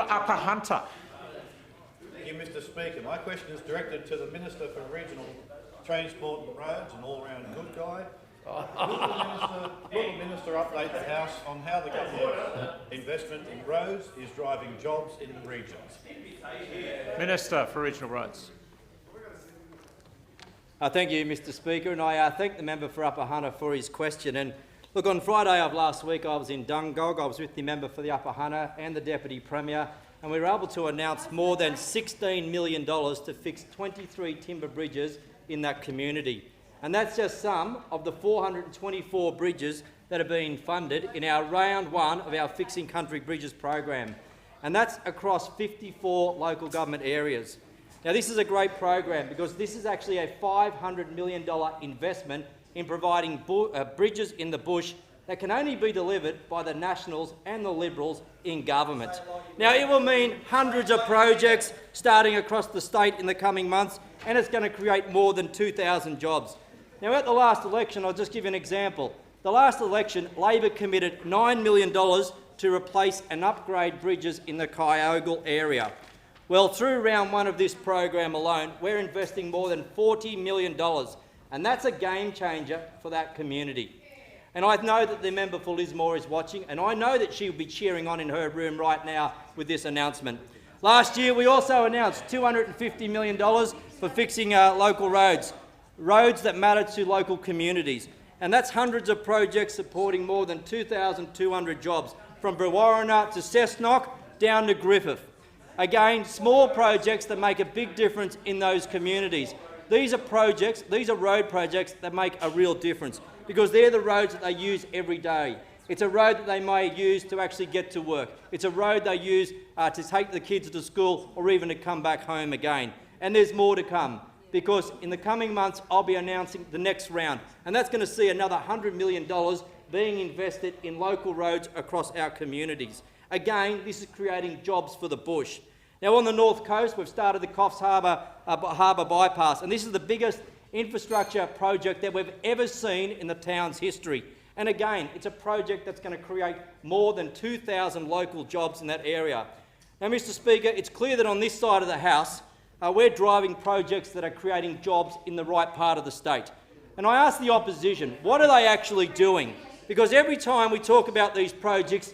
Upper Hunter. Thank you, Mr Speaker. My question is directed to the Minister for Regional Transport and Roads, an all-round good guy. Will the Minister update the House on how the government investment in roads is driving jobs in the regions? Minister for Regional Roads. Thank you, Mr Speaker, and I thank the member for Upper Hunter for his question. And look, on Friday of last week I was in Dungog. I was with the member for the Upper Hunter and the Deputy Premier, and we were able to announce more than $16 million to fix 23 timber bridges in that community. And that's just some of the 424 bridges that are being funded in our round one of our Fixing Country Bridges program. And that's across 54 local government areas. Now, this is a great program because this is actually a $500 million investment in providing bridges in the bush that can only be delivered by the Nationals and the Liberals in government. Now, it will mean hundreds of projects starting across the state in the coming months, and it's going to create more than 2,000 jobs. Now, at the last election, I'll just give you an example. The last election, Labor committed $9 million to replace and upgrade bridges in the Kyogle area. Well, through round one of this program alone, we're investing more than $40 million, and that's a game changer for that community. And I know that the member for Lismore is watching, and I know that she'll be cheering on in her room right now with this announcement. Last year, we also announced $250 million for fixing local roads that matter to local communities. And that's hundreds of projects supporting more than 2,200 jobs, from Brewarrina to Cessnock down to Griffith. Again, small projects that make a big difference in those communities. These are road projects that make a real difference because they're the roads that they use every day. It's a road that they may use to actually get to work. It's a road they use to take the kids to school or even to come back home again. And there's more to come, because in the coming months I'll be announcing the next round, and that's going to see another $100 million being invested in local roads across our communities. Again, this is creating jobs for the bush. Now, on the North Coast, we've started the Coffs Harbour Bypass, and this is the biggest infrastructure project that we've ever seen in the town's history. And again, it's a project that's going to create more than 2,000 local jobs in that area. Now, Mr Speaker, it's clear that on this side of the House, we're driving projects that are creating jobs in the right part of the state. And I ask the opposition, what are they actually doing? Because every time we talk about these projects,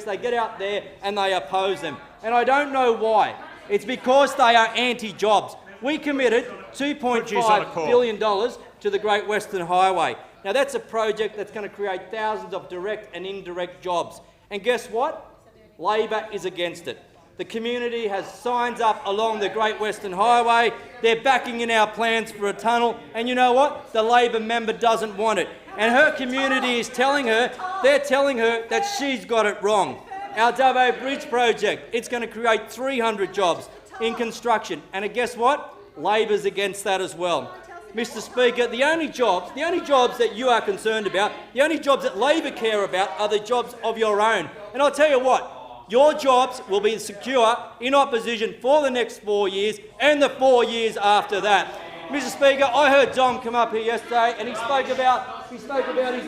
they get out there and they oppose them. And I don't know why. It's because they are anti-jobs. We committed $2.5 billion to the Great Western Highway. Now, that's a project that's going to create thousands of direct and indirect jobs. And guess what? Labor is against it. The community has signs up along the Great Western Highway. They're backing in our plans for a tunnel. And you know what? The Labor member doesn't want it. And her community is telling her that she's got it wrong. Our Dubbo Bridge project, it's going to create 300 jobs in construction. And guess what? Labor's against that as well. Mr Speaker, the only jobs that you are concerned about, the only jobs that Labor care about are the jobs of your own. And I'll tell you what, your jobs will be secure in opposition for the next 4 years and the 4 years after that. Mr Speaker, I heard Dom come up here yesterday and he spoke about his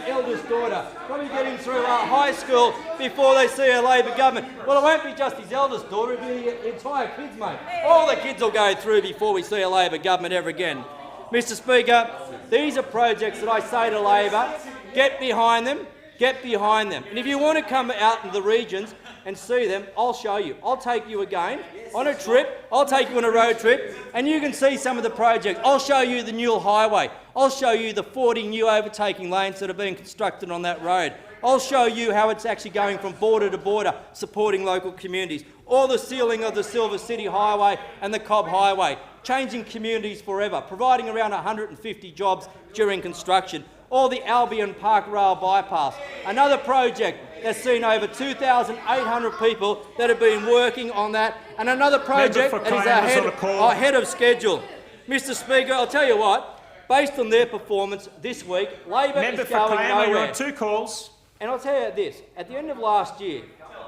eldest daughter, probably getting through high school before they see a Labor government. Well, it won't be just his eldest daughter, it'll be the entire kids, mate. All the kids will go through before we see a Labor government ever again. Mr Speaker, these are projects that I say to Labor, get behind them, get behind them. And if you want to come out in the regions and see them, I'll show you. I'll take you again on a trip. I'll take you on a road trip and you can see some of the projects. I'll show you the Newell Highway. I'll show you the 40 new overtaking lanes that are being constructed on that road. I'll show you how it's actually going from border to border, supporting local communities. Or the sealing of the Silver City Highway and the Cobb Highway, changing communities forever, providing around 150 jobs during construction. Or the Albion Park Rail Bypass, another project that's seen over 2,800 people that have been working on that, and another project that is ahead of schedule. Mr Speaker, I'll tell you what, based on their performance this week, Labor is going nowhere. You're on 2 calls. And I'll tell you this, at the end of last year,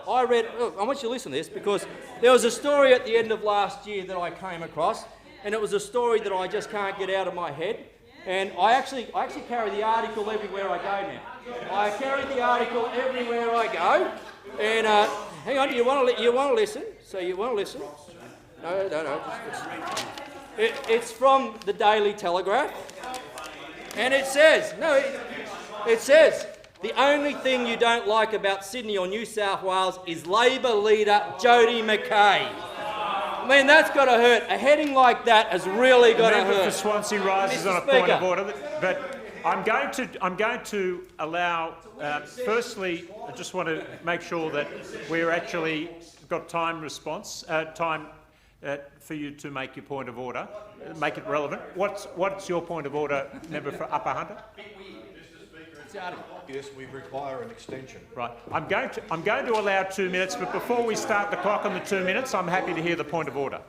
I want you to listen to this, because there was a story at the end of last year that I came across, and it was a story that I just can't get out of my head. And I actually carry the article everywhere I go now. I carry the article everywhere I go. And hang on, you want to listen? So you want to listen? No. It's from the Daily Telegraph, and it says, it says, the only thing you don't like about Sydney or New South Wales is Labor leader Jodie McKay. I mean, that's got to hurt. A heading like that has really got to Member for hurt. Swansea rises Mr. on a point of Speaker. order, but I'm going to allow. Firstly, I just want to make sure that we're actually got time for you to make your point of order, make it relevant. What's your point of order, member for Upper Hunter? Yes, we require an extension. Right. I'm going to allow 2 minutes, but before we start the clock on the 2 minutes, I'm happy to hear the point of order.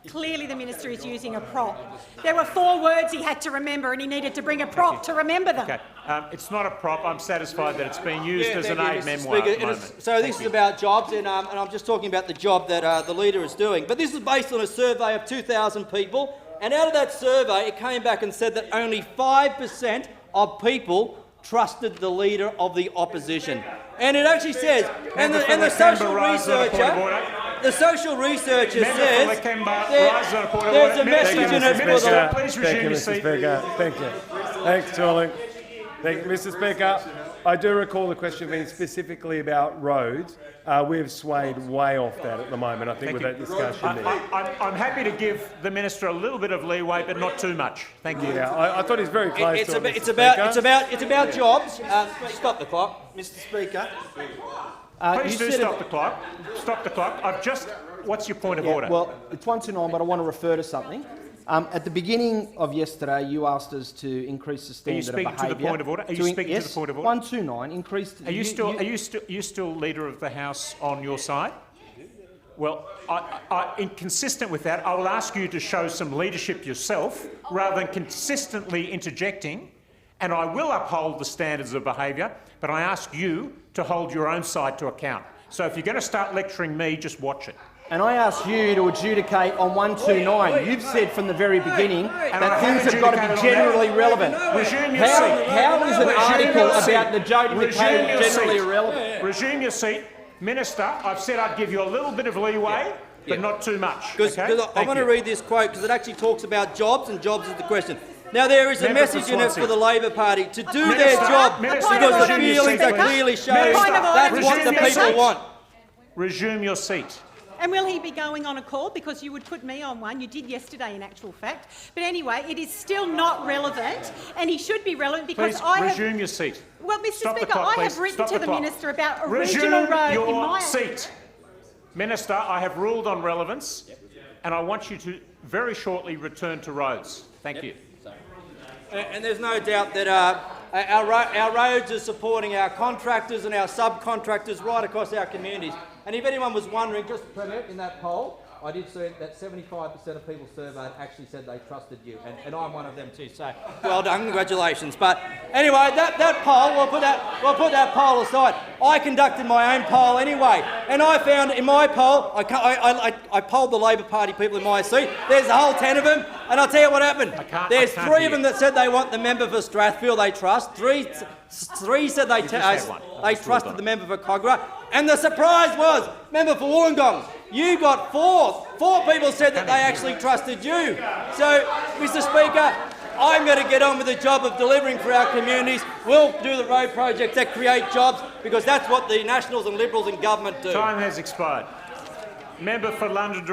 Clearly the minister is using a prop. There were 4 words he had to remember and he needed to bring a prop to remember them. Okay. It's not a prop. I'm satisfied that it's being used as an Thank aid you, Mr. memoir Speaker. at the It moment. is- So this is about jobs, and I'm just talking about the job that the leader is doing. But this is based on a survey of 2,000 people, and out of that survey, it came back and said that only 5% of people trusted the leader of the opposition. And it actually says, and the social researcher says there's a message in it for the... Please Thank resume you, your Mr. seat. Speaker. Thank you. Thanks, Tolling. Thank you, Mr. Speaker. I do recall the question being specifically about roads. We've swayed way off that at the moment, I think, with that discussion there. I'm happy to give the minister a little bit of leeway, but not too much. Thank you. Yeah, I thought he's very close It's to about, it, it's, Mr. about, Speaker. it's about jobs. Stop the clock. Mr. Speaker, Please do stop the clock. Stop the clock. What's your point of order? well, it's 129, but I want to refer to something. At the beginning of yesterday, you asked us to increase the standard of speaking behaviour. to the point of order? Are you speaking to the point of order? 129 increased. Are you still leader of the House on your side? Well, inconsistent with that, I will ask you to show some leadership yourself rather than consistently interjecting, and I will uphold the standards of behaviour, but I ask you to hold your own side to account. So if you're going to start lecturing me, just watch it. And I asked you to adjudicate on 129. You've said from the very beginning that things have got to be generally relevant. Resume your seat. How is an Resume article your seat. about the Jodie Resume McKay your generally seat. irrelevant? Resume your seat. Minister, I've said I'd give you a little bit of leeway, but not too much. Because okay? I want to read this quote because it actually talks about jobs, and jobs is the question. Now, there is a Member for message in it Swansea. for the Labor Party to do Minister, their job Minister, because the resume your feelings seat, are please. clearly showing Minister, that's what the resume your people seat. want. Resume your seat. And will he be going on a call? Because you would put me on one. You did yesterday, in actual fact. But anyway, it is still not relevant, and he should be relevant because Please I have... resume your seat. Well, Mr. Stop the Speaker, clock, I have please. written Stop to the the clock. minister about a Resume regional road in your my... seat. Minister, I have ruled on relevance, and I want you to very shortly return to roads. Thank you. And there's no doubt that our roads are supporting our contractors and our subcontractors right across our communities. And if anyone was wondering, just in that poll, I did see that 75% of people surveyed actually said they trusted you, and I'm one of them too. So, well done, congratulations. But anyway, that poll, we'll put that poll aside. I conducted my own poll anyway, and I found in my poll, I polled the Labor Party people in my seat. There's a whole 10 of them, and I'll tell you what happened. There's 3 of them that said they want the member for Strathfield. They trust. Three said they trusted the member for Cogra. And the surprise was, member for Wollongong, you got 4. 4 people said that they actually trusted you. So, Mr. Speaker, I'm going to get on with the job of delivering for our communities. We'll do the road projects that create jobs because that's what the Nationals and Liberals in government do. Time has expired. Member for London.